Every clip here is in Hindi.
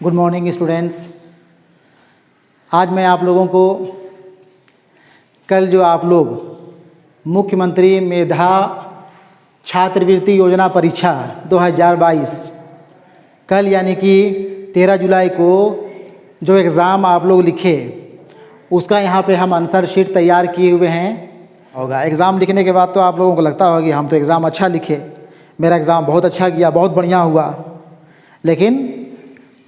Good morning students. आज मैं आप लोगों को कल जो आप लोग मुख्यमंत्री मेधा छात्रवृत्ति योजना परीक्षा 2022 कल यानी कि 13 जुलाई को जो एग्ज़ाम आप लोग लिखे उसका यहाँ पे हम आंसर शीट तैयार किए हुए हैं। होगा एग्ज़ाम लिखने के बाद तो आप लोगों को लगता होगा कि हम तो एग्ज़ाम अच्छा लिखे, मेरा एग्ज़ाम बहुत अच्छा गया, बहुत बढ़िया हुआ, लेकिन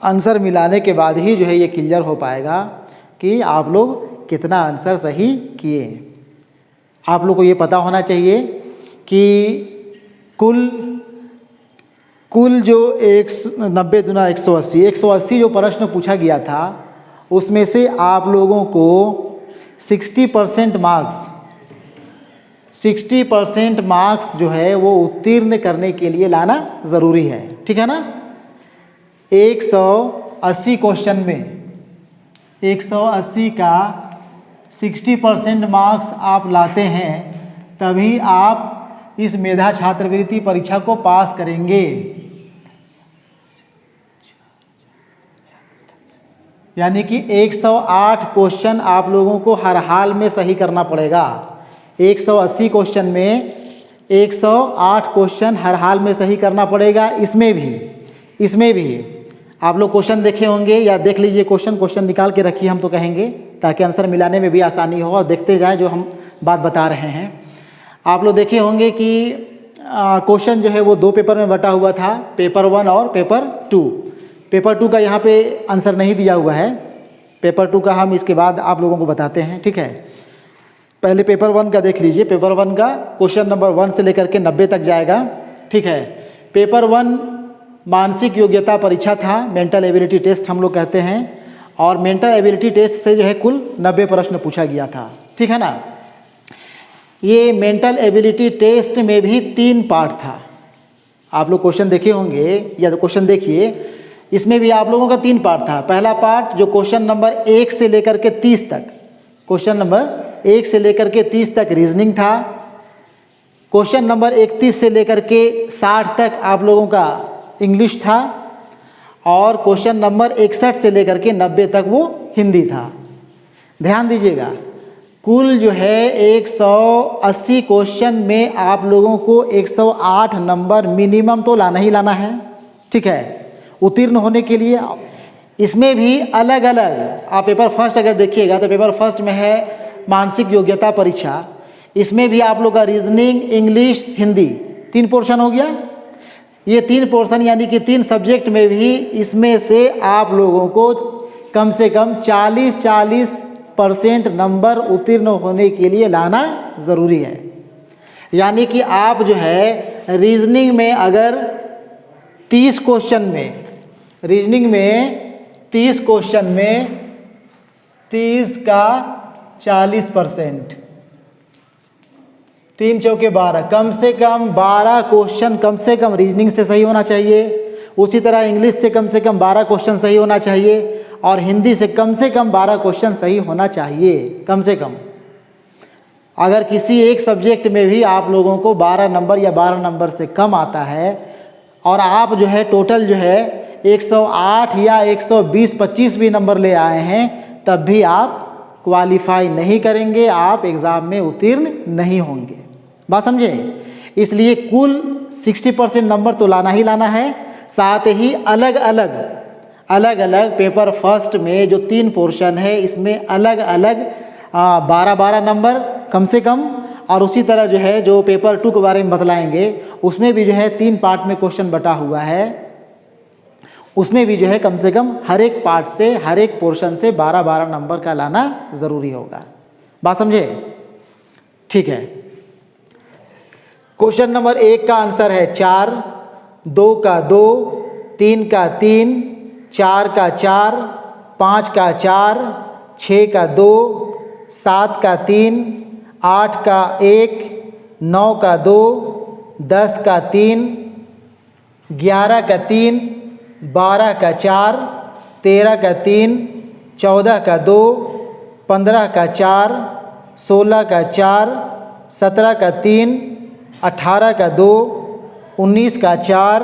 आंसर मिलाने के बाद ही जो है ये क्लियर हो पाएगा कि आप लोग कितना आंसर सही किए। आप लोग को ये पता होना चाहिए कि कुल जो 90 दूना 180 जो प्रश्न पूछा गया था उसमें से आप लोगों को 60% मार्क्स जो है वो उत्तीर्ण करने के लिए लाना ज़रूरी है, ठीक है ना। 180 क्वेश्चन में 180 का 60% मार्क्स आप लाते हैं तभी आप इस मेधा छात्रवृत्ति परीक्षा को पास करेंगे। यानी कि 108 क्वेश्चन आप लोगों को हर हाल में सही करना पड़ेगा। 180 क्वेश्चन में 108 क्वेश्चन हर हाल में सही करना पड़ेगा। इसमें भी आप लोग क्वेश्चन देखे होंगे या देख लीजिए, क्वेश्चन निकाल के रखिए, हम तो कहेंगे ताकि आंसर मिलाने में भी आसानी हो और देखते जाएं जो हम बात बता रहे हैं। आप लोग देखे होंगे कि क्वेश्चन जो है वो 2 पेपर में बटा हुआ था, पेपर 1 और पेपर 2। पेपर 2 का यहाँ पे आंसर नहीं दिया हुआ है, पेपर 2 का हम इसके बाद आप लोगों को बताते हैं, ठीक है। पहले पेपर 1 का देख लीजिए। पेपर 1 का क्वेश्चन नंबर 1 से लेकर के 90 तक जाएगा, ठीक है। पेपर 1 मानसिक योग्यता परीक्षा था, मेंटल एबिलिटी टेस्ट हम लोग कहते हैं, और मेंटल एबिलिटी टेस्ट से जो है कुल 90 प्रश्न पूछा गया था, ठीक है ना। ये मेंटल एबिलिटी टेस्ट में भी 3 पार्ट था। आप लोग क्वेश्चन देखे होंगे या तो क्वेश्चन देखिए, इसमें भी आप लोगों का 3 पार्ट था। पहला पार्ट जो क्वेश्चन नंबर 1 से लेकर के 30 तक, क्वेश्चन नंबर 1 से लेकर के 30 तक रीजनिंग था। क्वेश्चन नंबर 31 से लेकर के 60 तक आप लोगों का इंग्लिश था, और क्वेश्चन नंबर 61 से लेकर के 90 तक वो हिंदी था। ध्यान दीजिएगा, कुल जो है 180 क्वेश्चन में आप लोगों को 108 नंबर मिनिमम तो लाना ही लाना है, ठीक है, उत्तीर्ण होने के लिए। इसमें भी अलग अलग आप पेपर फर्स्ट अगर देखिएगा तो पेपर फर्स्ट में है मानसिक योग्यता परीक्षा, इसमें भी आप लोग का रीजनिंग, इंग्लिश, हिंदी 3 पोर्शन हो गया। ये 3 पोर्शन यानी कि 3 सब्जेक्ट में भी इसमें से आप लोगों को कम से कम 40% नंबर उत्तीर्ण होने के लिए लाना ज़रूरी है। यानी कि आप जो है रीजनिंग में अगर 30 क्वेश्चन में, रीजनिंग में 30 क्वेश्चन में 30 का 40%, 3 चौके 12, कम से कम 12 क्वेश्चन कम से कम रीजनिंग से सही होना चाहिए। उसी तरह इंग्लिश से कम 12 क्वेश्चन सही होना चाहिए, और हिंदी से कम 12 क्वेश्चन सही होना चाहिए कम से कम। अगर किसी एक सब्जेक्ट में भी आप लोगों को 12 नंबर या 12 नंबर से कम आता है और आप जो है टोटल जो है 108 या 120-25 भी नंबर ले आए हैं, तब भी आप क्वालिफाई नहीं करेंगे, आप एग्ज़ाम में उत्तीर्ण नहीं होंगे। बात समझे? इसलिए कुल 60% नंबर तो लाना ही लाना है। साथ ही अलग अलग पेपर फर्स्ट में जो 3 पोर्शन है इसमें अलग अलग 12 नंबर कम से कम, और उसी तरह जो है जो पेपर 2 के बारे में बतलाएंगे उसमें भी जो है 3 पार्ट में क्वेश्चन बटा हुआ है, उसमें भी जो है कम से कम हर एक पार्ट से, हर एक पोर्शन से 12 नंबर का लाना ज़रूरी होगा। बात समझे? ठीक है। क्वेश्चन नंबर 1 का आंसर है 4, 2 का 2, 3 का 3, 4 का 4, 5 का 4, 6 का 2, 7 का 3, 8 का 1, 9 का 2, 10 का 3, 11 का 3, 12 का 4, 13 का 3, 14 का 2, 15 का 4, 16 का 4, 17 का 3, 18 का 2, 19 का 4,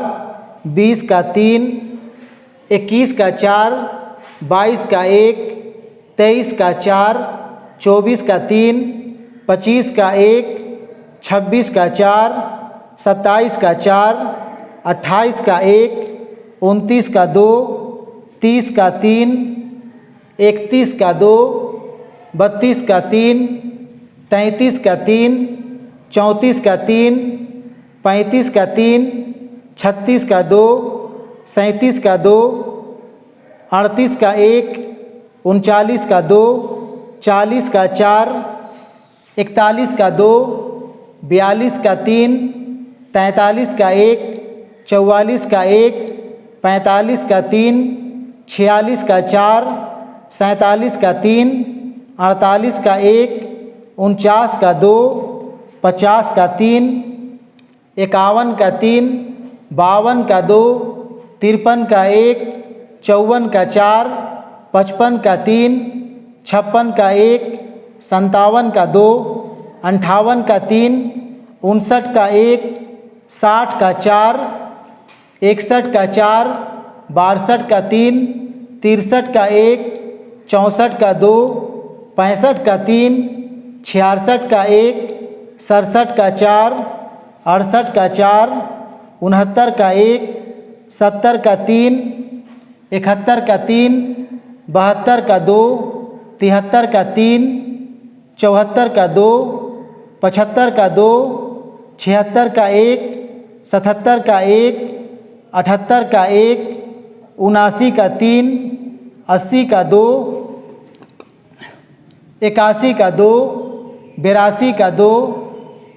20 का 3, 21 का 4, 22 का 1, 23 का 4, 24 का 3, 25 का 1, 26 का 4, 27 का 4, 28 का 1, 29 का 2, 30 का 3, 31 का 2, 32 का 3, 33 का 3, 34 का 3, 35 का 3, 36 का 2, 37 का 2, 38 का 1, 39 का 2, 40 का 4, 41 का 2, 42 का 3, 43 का 1, 44 का 1, 45 का 3, 46 का 4, 47 का 3, 48 का 1, 49 का 2, 50 का 3, 51 का 3, 52 का 2, 53 का 1, 54 का 4, 55 का 3, 56 का 1, 57 का 2, 58 का 3, 59 का 1, 60 का 4, 61 का 4, 62 का 3, 63 का 1, 64 का 2, 65 का 3, 66 का 1, 67 का 4, 68 का 4, 69 का 1, 70 का 3, 71 का 3, 72 का 2, 73 का 3, 74 का 2, 75 का 2, 76 का 1, 77 का 1, 78 का 1, 79 का 3, 80 का 2, 81 का 2, 82 का 2,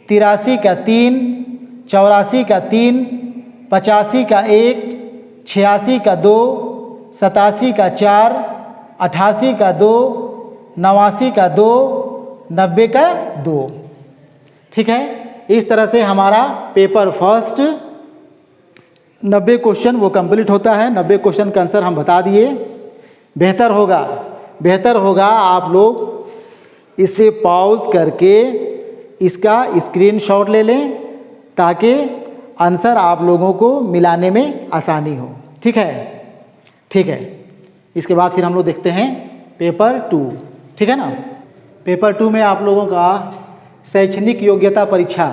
83 का 3, 84 का 3, 85 का 1, 86 का 2, 87 का 4, 88 का 2, 89 का 2, 90 का 2। ठीक है, इस तरह से हमारा पेपर फर्स्ट 90 क्वेश्चन वो कंप्लीट होता है। 90 क्वेश्चन का आंसर हम बता दिए। बेहतर होगा आप लोग इसे पॉज करके इसका स्क्रीनशॉट ले लें ताकि आंसर आप लोगों को मिलाने में आसानी हो। ठीक है। इसके बाद फिर हम लोग देखते हैं पेपर 2। ठीक है ना। पेपर 2 में आप लोगों का शैक्षणिक योग्यता परीक्षा,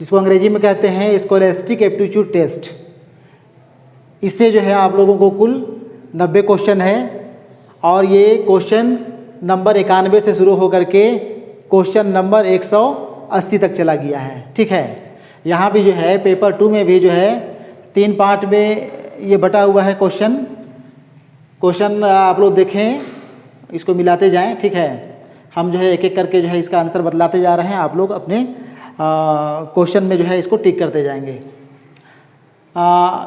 जिसको अंग्रेजी में कहते हैं स्कॉलस्टिक एप्टीट्यूड टेस्ट, इससे जो है आप लोगों को कुल 90 क्वेश्चन है और ये क्वेश्चन नंबर 91 से शुरू होकर के क्वेश्चन नंबर 180 तक चला गया है। ठीक है। यहाँ भी जो है पेपर 2 में भी जो है 3 पार्ट में ये बटा हुआ है क्वेश्चन आप लोग देखें, इसको मिलाते जाएं। ठीक है। हम जो है एक एक करके जो है इसका आंसर बतलाते जा रहे हैं, आप लोग अपने क्वेश्चन में जो है इसको टिक करते जाएंगे।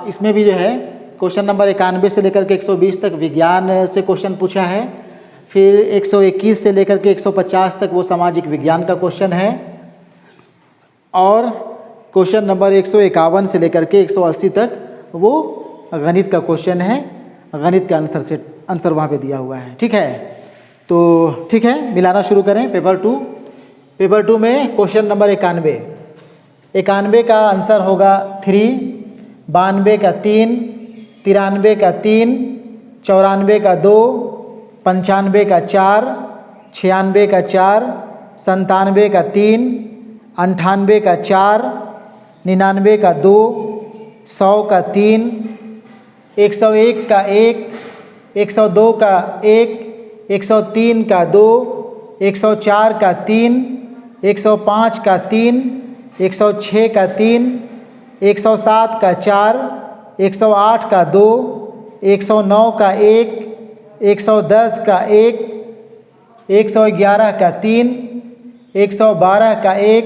इसमें भी जो है क्वेश्चन नंबर 91 से लेकर के 120 तक विज्ञान से क्वेश्चन पूछा है, फिर 121 से लेकर के 150 तक वो सामाजिक विज्ञान का क्वेश्चन है, और क्वेश्चन नंबर 151 से लेकर के 180 तक वो गणित का क्वेश्चन है। गणित का आंसर वहाँ पे दिया हुआ है। ठीक है। तो ठीक है, मिलाना शुरू करें। पेपर 2 में क्वेश्चन नंबर 91 का आंसर होगा 3, 92 का 3, 93 का 3, 94 का 2, 95 का 4, 96 का 4, 97 का 3, 98 का 4, 99 का 2, 100 का 3, 101 का 1, 102 का 1, 103 का 2, 104 का 3, 105 का 3, 106 का 3, 107 का 4, 108 का 2, 109 का 1, 110 का 1, 111 का 3, 112 का 1,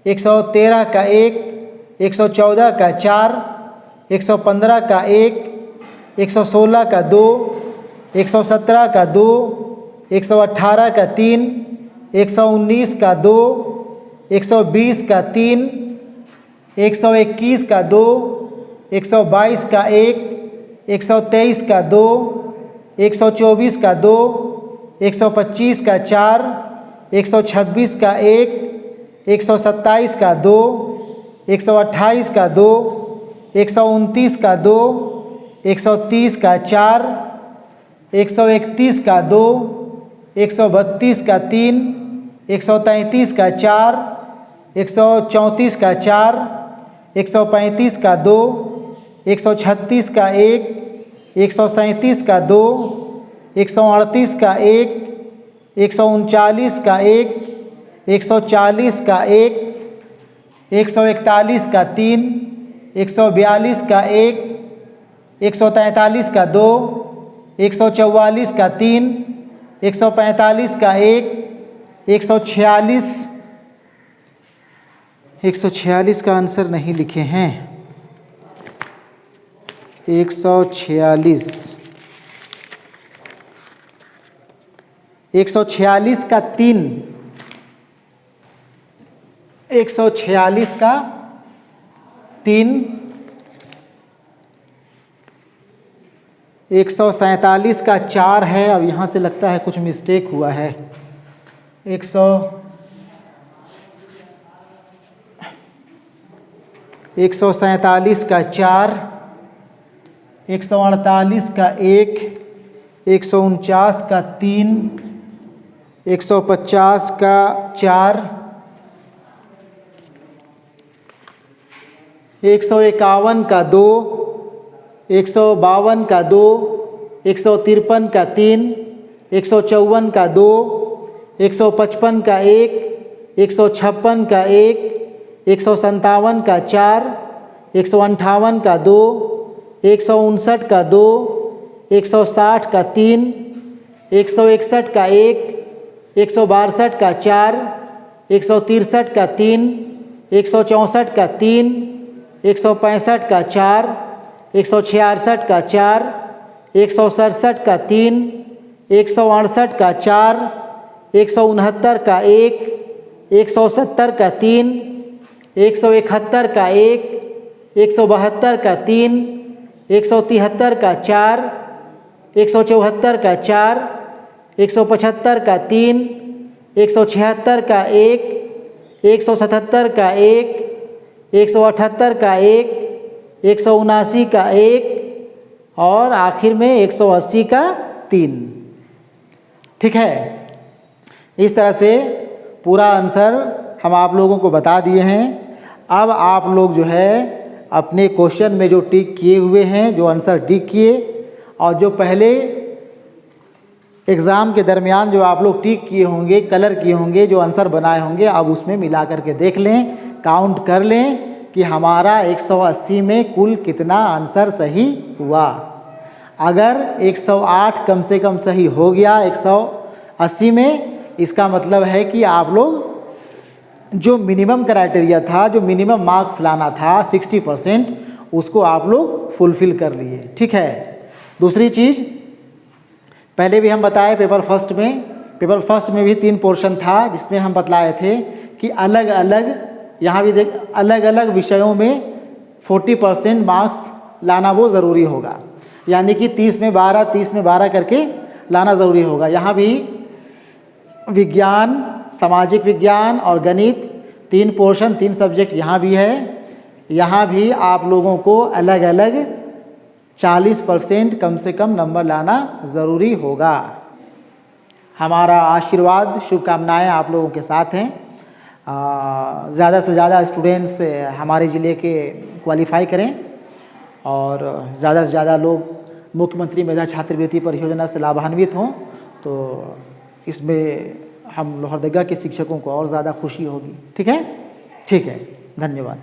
113 का 1, 114 का 4, 115 का 1, 116 का 2, 117 का 2, 118 का 3, 119 का 2, 120 का 3, 121 का 2, 122 का 1, 123 का 2, 124 का 2, 125 का 4, 126 का 1, 127 का 2, 128 का 2, 129 का 2, 130 का 4, 131 का 2, 132 का 3, 133 का 4, 134 का 4, 135 का 2, 136 का 1, 137 का 2, 138 का 1, 139 का 1, 140 का 1, 141 का 3, 142 का 1, 143 का 2, 144 का 3, 145 का 1, 146 का आंसर नहीं लिखे हैं। 146 का 3, 146 का 3, 147 का 4 है। अब यहाँ से लगता है कुछ मिस्टेक हुआ है। 147 का 4, 148 का 1, 149 का 3, 150 का 4, 151 का 2, 152 का 2, 153 का 3, 154 का 2, 155 का 1, 156 का 1, 157 का 4, 158 का 2, 159 का 2, 160 का 3, 161 का 1, 162 का 4, 163 का 3, 164 का 3, 165 का 4, 166 का 4, 167 का 3, 168 का 4, 169 का 1, 170 का 3, 171 का 1, 172 का 3, 173 का 4, 174 का 4, 175 का 3, 176 का 1, 177 का 1, 178 का 1, 179 का 1 और आखिर में 180 का 3। ठीक है, इस तरह से पूरा आंसर हम आप लोगों को बता दिए हैं। अब आप लोग जो है अपने क्वेश्चन में जो टिक किए हुए हैं, जो आंसर टिक किए और जो पहले एग्ज़ाम के दरमियान जो आप लोग टिक किए होंगे, कलर किए होंगे, जो आंसर बनाए होंगे, अब उसमें मिला करके देख लें, काउंट कर लें कि हमारा 180 में कुल कितना आंसर सही हुआ। अगर 108 कम से कम सही हो गया 180 में, इसका मतलब है कि आप लोग जो मिनिमम क्राइटेरिया था, जो मिनिमम मार्क्स लाना था 60%, उसको आप लोग फुलफ़िल कर लिए। ठीक है। दूसरी चीज़, पहले भी हम बताए पेपर फर्स्ट में भी 3 पोर्शन था, जिसमें हम बतलाए थे कि अलग अलग, यहाँ भी देख, अलग अलग विषयों में 40% मार्क्स लाना वो ज़रूरी होगा, यानी कि 30 में 12, 30 में 12 करके लाना ज़रूरी होगा। यहाँ भी विज्ञान, सामाजिक विज्ञान और गणित 3 पोर्शन, 3 सब्जेक्ट यहाँ भी है। यहाँ भी आप लोगों को अलग अलग 40% कम से कम नंबर लाना ज़रूरी होगा। हमारा आशीर्वाद, शुभकामनाएं आप लोगों के साथ हैं। ज़्यादा से ज़्यादा स्टूडेंट्स हमारे ज़िले के क्वालिफाई करें और ज़्यादा से ज़्यादा लोग मुख्यमंत्री मेधा छात्रवृत्ति परियोजना से लाभान्वित हों, तो इसमें हम लोहरदगा के शिक्षकों को और ज़्यादा खुशी होगी। ठीक है, धन्यवाद।